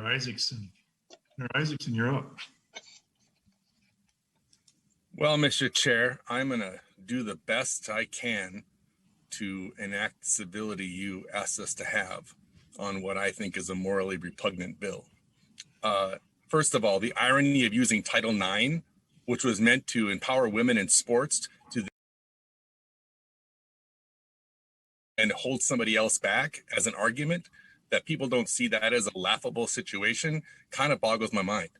Senator Isaacson. Senator Isaacson, you're up. Well, Mr. Chair, I'm going to do the best I can to enact the civility you asked us to have on what I think is a morally repugnant bill. First of all, the irony of using Title IX, which was meant to empower women in sports, and hold somebody else back as an argument, that people don't see that as a laughable situation, kind of boggles my mind.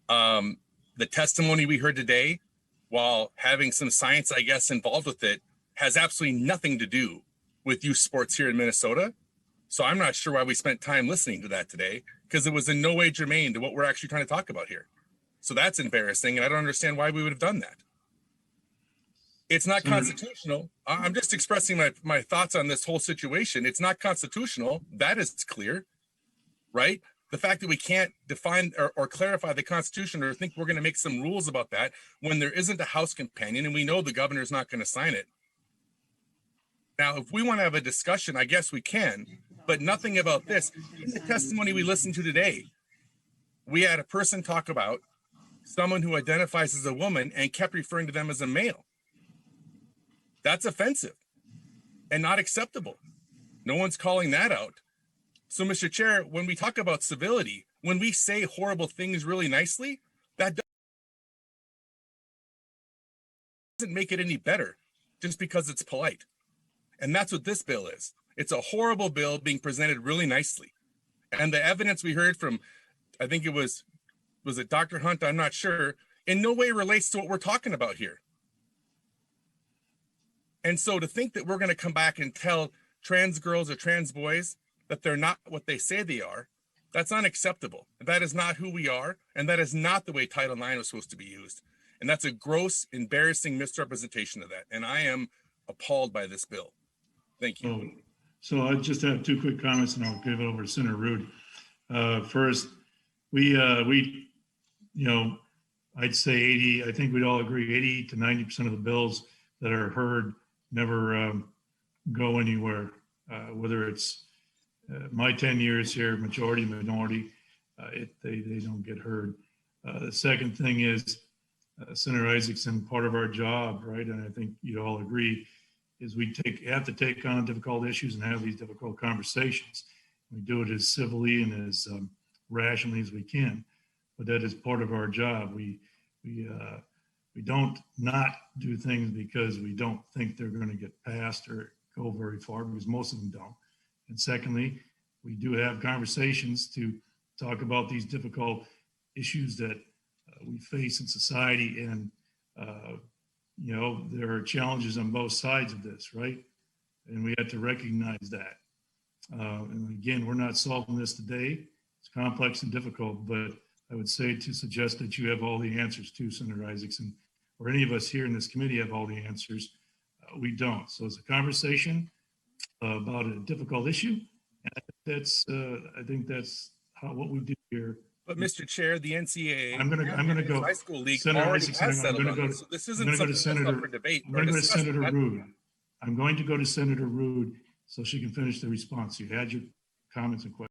The testimony we heard today, while having some science, I guess, involved with it, has absolutely nothing to do with youth sports here in Minnesota. So I'm not sure why we spent time listening to that today, because it was in no way germane to what we're actually trying to talk about here. So that's embarrassing, and I don't understand why we would have done that. It's not constitutional. I'm just expressing my thoughts on this whole situation. It's not constitutional. That is clear, right? The fact that we can't define or clarify the Constitution or think we're going to make some rules about that when there isn't a House companion and we know the governor's not going to sign it. Now, if we want to have a discussion, I guess we can, but nothing about this. In the testimony we listened to today, we had a person talk about someone who identifies as a woman and kept referring to them as a male. That's offensive and not acceptable. No one's calling that out. So, Mr. Chair, when we talk about civility, when we say horrible things really nicely, that doesn't make it any better just because it's polite. And that's what this bill is. It's a horrible bill being presented really nicely. And the evidence we heard from, I think it was it Dr. Hunt? I'm not sure, in no way relates to what we're talking about here. And so to think that we're going to come back and tell trans girls or trans boys that they're not what they say they are, that's unacceptable. That is not who we are, and that is not the way Title IX was supposed to be used. And that's a gross, embarrassing misrepresentation of that. And I am appalled by this bill. Thank you. So I just have two quick comments, and I'll give it over to Senator Rude. First, we I'd say I think we'd all agree 80 to 90% of the bills that are heard never go anywhere, whether it's my 10 years here, majority, minority, they don't get heard. The second thing is, Senator Isaacson, part of our job, right, and I think you'd all agree, is we have to take on difficult issues and have these difficult conversations. We do it as civilly and as rationally as we can, but that is part of our job. We don't not do things because we don't think they're going to get passed or go very far, because most of them don't. And secondly, we do have conversations to talk about these difficult issues that we face in society. And, there are challenges on both sides of this, right? And we have to recognize that. And again, we're not solving this today. It's complex and difficult, but I would say to suggest that you have all the answers too, Senator Isaacson, or any of us here in this committee have all the answers. We don't. So it's a conversation about a difficult issue. And I think that's what we do here. But Mr. Chair, the NCAA, I'm going to go. High school league Senator already Isaacson, has settled I'm going on to this. go So this isn't something that's up for debate. I'm going to go to Senator Rude. I'm going to go to Senator Rude so she can finish the response. You had your comments and questions.